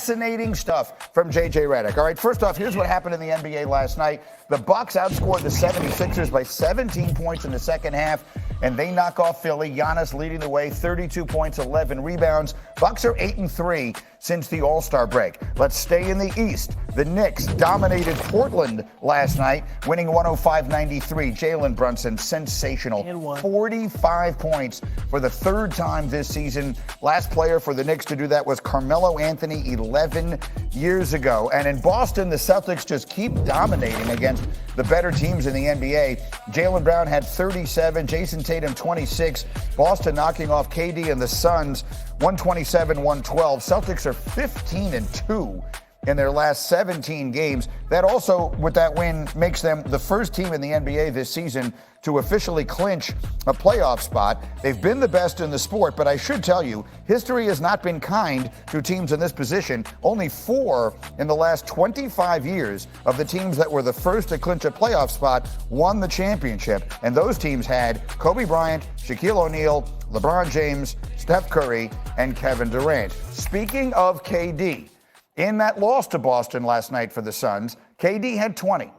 Fascinating stuff from J.J. Redick. All right, first off, here's what happened in the NBA last night. The Bucks outscored the 76ers by 17 points in the second half, and they knock off Philly. Giannis leading the way, 32 points, 11 rebounds. Bucks are 8-3 since the All-Star break. Let's stay in the East. The Knicks dominated Portland last night, winning 105-93. Jalen Brunson, sensational. 45 points for the third time this season. Last player for the Knicks to do that was Carmelo Anthony 11 years ago. And in Boston, the Celtics just keep dominating against the better teams in the NBA. Jaylen Brown had 37, Jason Tatum 26. Boston knocking off KD and the Suns 127-112. Celtics are 15-2 in their last 17 games. That also, with that win, makes them the first team in the NBA this season to officially clinch a playoff spot. They've been the best in the sport, but I should tell you, history has not been kind to teams in this position. Only 4 in the last 25 years of the teams that were the first to clinch a playoff spot won the championship, and those teams had Kobe Bryant, Shaquille O'Neal, LeBron James, Steph Curry, and Kevin Durant. Speaking of KD, in that loss to Boston last night for the Suns, KD had 20.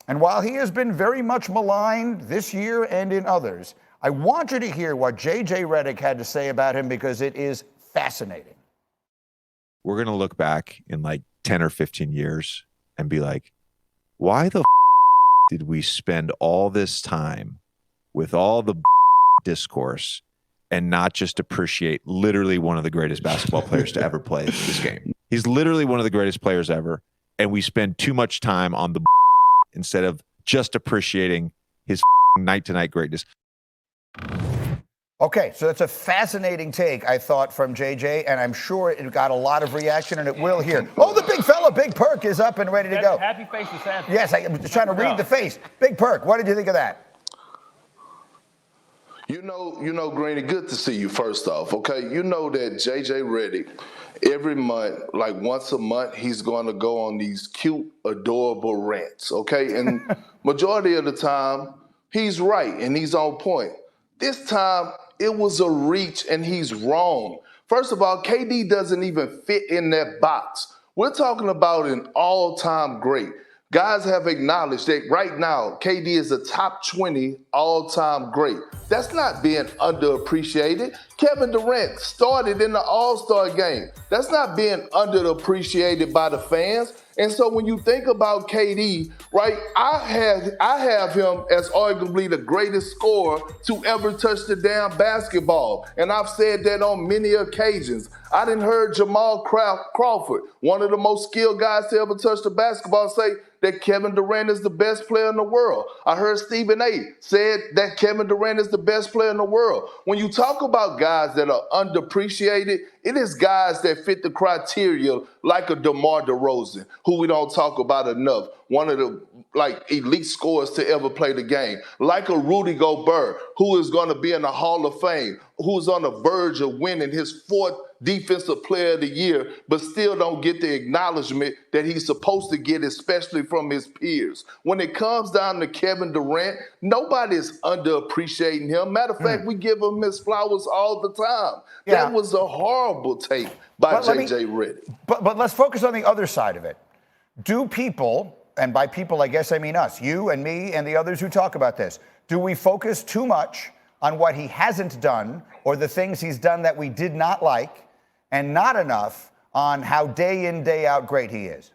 And while he has been very much maligned this year and in others, I want you to hear what J.J. Redick had to say about him because it is fascinating. We're going to look back in like 10 or 15 years and be like, why the did we spend all this time with all the discourse and not just appreciate literally one of the greatest basketball players to ever play this game? He's literally one of the greatest players ever, and we spend too much time on the instead of just appreciating his night-to-night greatness. Okay, so that's a fascinating take, I thought, from JJ, and I'm sure it got a lot of reaction, and it will here. Oh, the big fella, Big Perk, is up and ready to go. Happy face is happy. Yes, I'm just trying to read the face. Big Perk, what did you think of that? You know, Greeny, good to see you first off, okay? You know that J.J. Redick, every month, like once a month, he's going to go on these cute, adorable rants, okay? And majority of the time, he's right and he's on point. This time, it was a reach and he's wrong. First of all, KD doesn't even fit in that box. We're talking about an all-time great. Guys have acknowledged that right now, KD is a top 20 all-time great. That's not being underappreciated. Kevin Durant started in the All-Star game. That's not being underappreciated by the fans. And so when you think about KD, right, I have him as arguably the greatest scorer to ever touch the damn basketball. And I've said that on many occasions. I done heard Jamal Crawford, one of the most skilled guys to ever touch the basketball, say that Kevin Durant is the best player in the world. I heard Stephen A. said that Kevin Durant is the best player in the world. When you talk about guys that are underappreciated, it is guys that fit the criteria like a DeMar DeRozan, who we don't talk about enough. One of the elite scorers to ever play the game. Like a Rudy Gobert, who is going to be in the Hall of Fame, who's on the verge of winning his 4th Defensive Player of the Year, but still don't get the acknowledgement that he's supposed to get, especially from his peers. When it comes down to Kevin Durant, nobody's underappreciating him. Matter of fact, we give him his flowers all the time. Yeah. That was a horrible take by J.J. Redick. But let's focus on the other side of it. Do people, and by people I guess I mean us, you and me and the others who talk about this, do we focus too much on what he hasn't done or the things he's done that we did not like, and not enough on how day in, day out great he is?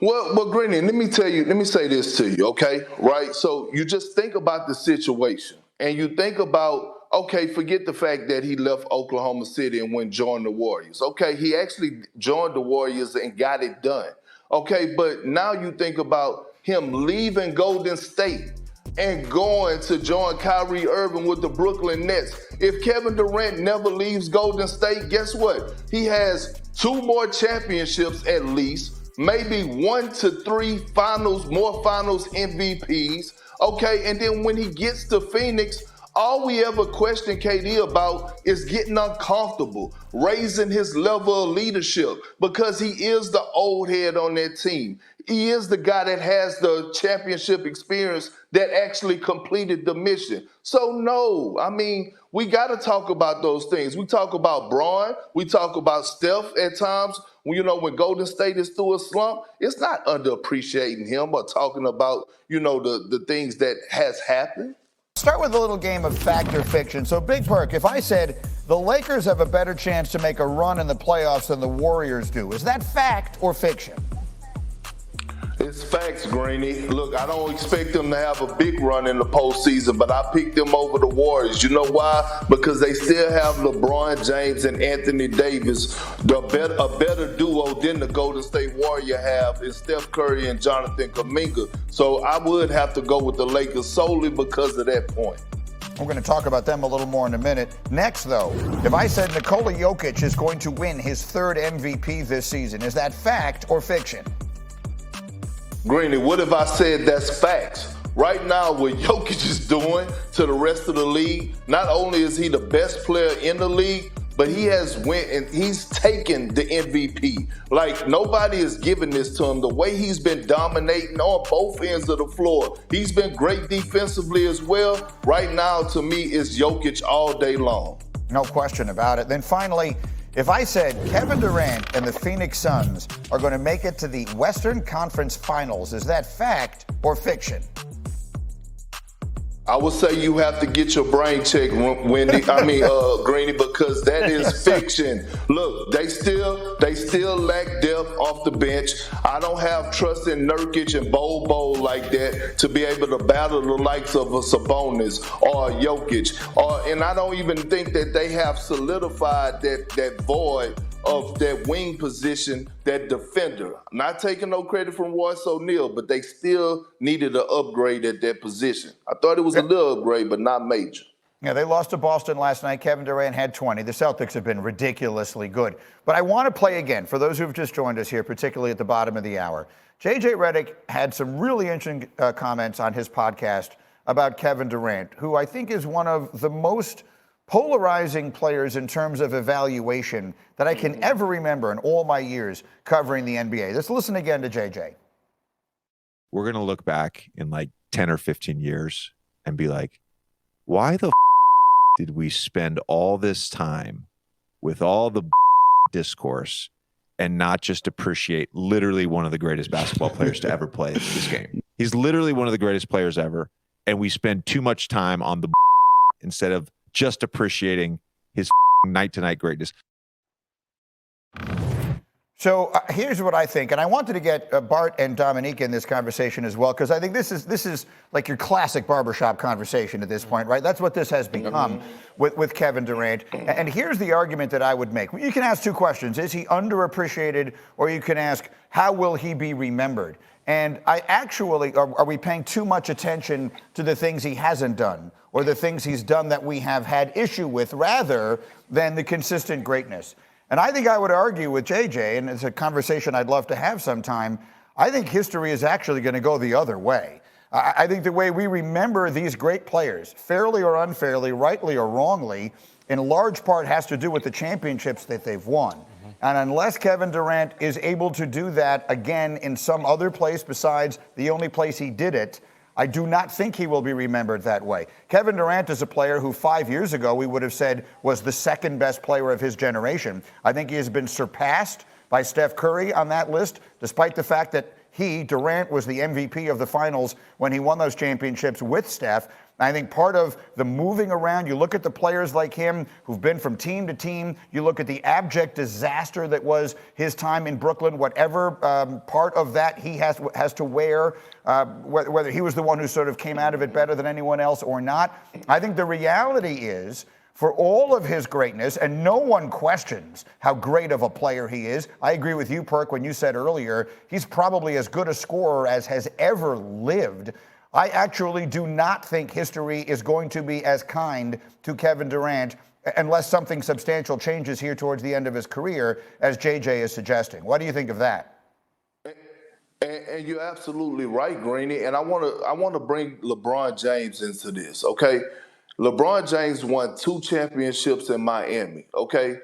Well, Greeny, let me say this to you, okay? Right? So you just think about the situation and you think about, okay, forget the fact that he left Oklahoma City and went join the Warriors. Okay, he actually joined the Warriors and got it done. Okay, but now you think about him leaving Golden State and going to join Kyrie Irving with the Brooklyn Nets. If Kevin Durant never leaves Golden State, guess what? He has 2 more championships at least, maybe 1 to 3 more finals MVPs. Okay, and then when he gets to Phoenix, All we ever question KD about is getting uncomfortable, raising his level of leadership, because he is the old head on that team. He is the guy that has the championship experience that actually completed the mission. So no, I mean, we got to talk about those things. We talk about Braun, we talk about Steph at times. When Golden State is through a slump, it's not underappreciating him or talking about, the things that has happened. Start with a little game of fact or fiction. So, Big Perk, if I said the Lakers have a better chance to make a run in the playoffs than the Warriors do, is that fact or fiction? It's facts, Greeny. Look, I don't expect them to have a big run in the postseason, but I picked them over the Warriors. You know why? Because they still have LeBron James and Anthony Davis, a better duo than the Golden State Warriors have is Steph Curry and Jonathan Kuminga. So I would have to go with the Lakers solely because of that point. We're going to talk about them a little more in a minute. Next, though, if I said Nikola Jokic is going to win his third MVP this season, is that fact or fiction? Greeny, what if I said that's facts? Right now, what Jokic is doing to the rest of the league, not only is he the best player in the league, but he has went and he's taken the MVP. Like, nobody is giving this to him. The way he's been dominating on both ends of the floor, he's been great defensively as well. Right now, to me, it's Jokic all day long. No question about it. Then finally, if I said Kevin Durant and the Phoenix Suns are going to make it to the Western Conference Finals, is that fact or fiction? I would say you have to get your brain checked, Greeny, because that is fiction. Look, they still lack depth off the bench. I don't have trust in Nurkic and Bobo like that to be able to battle the likes of a Sabonis or a Jokic. And I don't even think that they have solidified that void of that wing position, that defender. Not taking no credit from Royce O'Neal, but they still needed an upgrade at that position. I thought it was a little upgrade, but not major. Yeah, they lost to Boston last night. Kevin Durant had 20. The Celtics have been ridiculously good. But I want to play again for those who've just joined us here, particularly at the bottom of the hour. JJ Redick had some really interesting comments on his podcast about Kevin Durant, who I think is one of the most polarizing players in terms of evaluation that I can ever remember in all my years covering the NBA. Let's listen again to JJ. We're going to look back in like 10 or 15 years and be like, why the did we spend all this time with all the discourse and not just appreciate literally one of the greatest basketball players to ever play this game? He's literally one of the greatest players ever, and we spend too much time on the instead of just appreciating his night-to-night greatness. So here's what I think, and I wanted to get Bart and Dominique in this conversation as well, because I think this is like your classic barbershop conversation at this point, right? That's what this has become with Kevin Durant. And here's the argument that I would make. You can ask two questions. Is he underappreciated? Or you can ask, how will he be remembered? And I actually, are we paying too much attention to the things he hasn't done or the things he's done that we have had issue with rather than the consistent greatness? And I think I would argue with JJ, and it's a conversation I'd love to have sometime, I think history is actually going to go the other way. I think the way we remember these great players, fairly or unfairly, rightly or wrongly, in large part has to do with the championships that they've won. And unless Kevin Durant is able to do that again in some other place besides the only place he did it, I do not think he will be remembered that way. Kevin Durant is a player who 5 years ago we would have said was the second best player of his generation. I think he has been surpassed by Steph Curry on that list, despite the fact that Durant, was the MVP of the finals when he won those championships with Steph. I think part of the moving around, you look at the players like him who've been from team to team, you look at the abject disaster that was his time in Brooklyn, whatever part of that he has to wear, whether he was the one who sort of came out of it better than anyone else or not. I think the reality is, for all of his greatness, and no one questions how great of a player he is. I agree with you, Perk, when you said earlier, he's probably as good a scorer as has ever lived. I actually do not think history is going to be as kind to Kevin Durant unless something substantial changes here towards the end of his career, as JJ is suggesting. What do you think of that? And you're absolutely right, Greeny. And I want to bring LeBron James into this, okay? LeBron James won 2 championships in Miami, okay?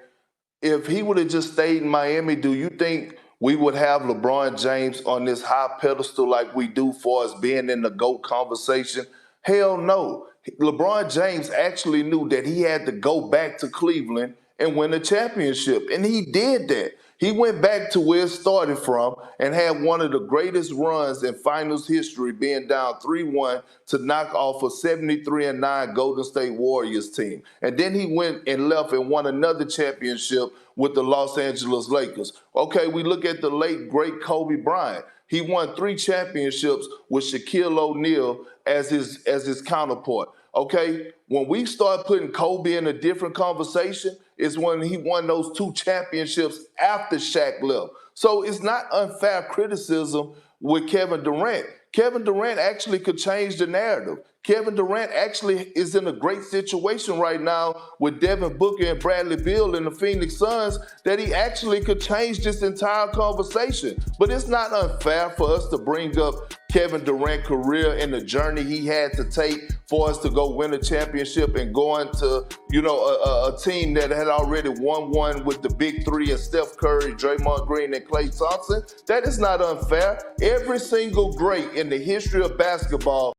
If he would have just stayed in Miami, do you think we would have LeBron James on this high pedestal like we do for us being in the GOAT conversation? Hell no. LeBron James actually knew that he had to go back to Cleveland and win a championship, and he did that. He went back to where it started from and had one of the greatest runs in finals history, being down 3-1 to knock off a 73-9 Golden State Warriors team. And then he went and left and won another championship with the Los Angeles Lakers. Okay, we look at the late, great Kobe Bryant. He won 3 championships with Shaquille O'Neal as his counterpart. Okay, when we start putting Kobe in a different conversation, is when he won those 2 championships after Shaq left. So it's not unfair criticism with Kevin Durant. Kevin Durant actually could change the narrative. Kevin Durant actually is in a great situation right now with Devin Booker and Bradley Beal and the Phoenix Suns that he actually could change this entire conversation. But it's not unfair for us to bring up Kevin Durant's career and the journey he had to take for us to go win a championship and go into, a team that had already won one with the big 3 and Steph Curry, Draymond Green, and Klay Thompson. That is not unfair. Every single great in the history of basketball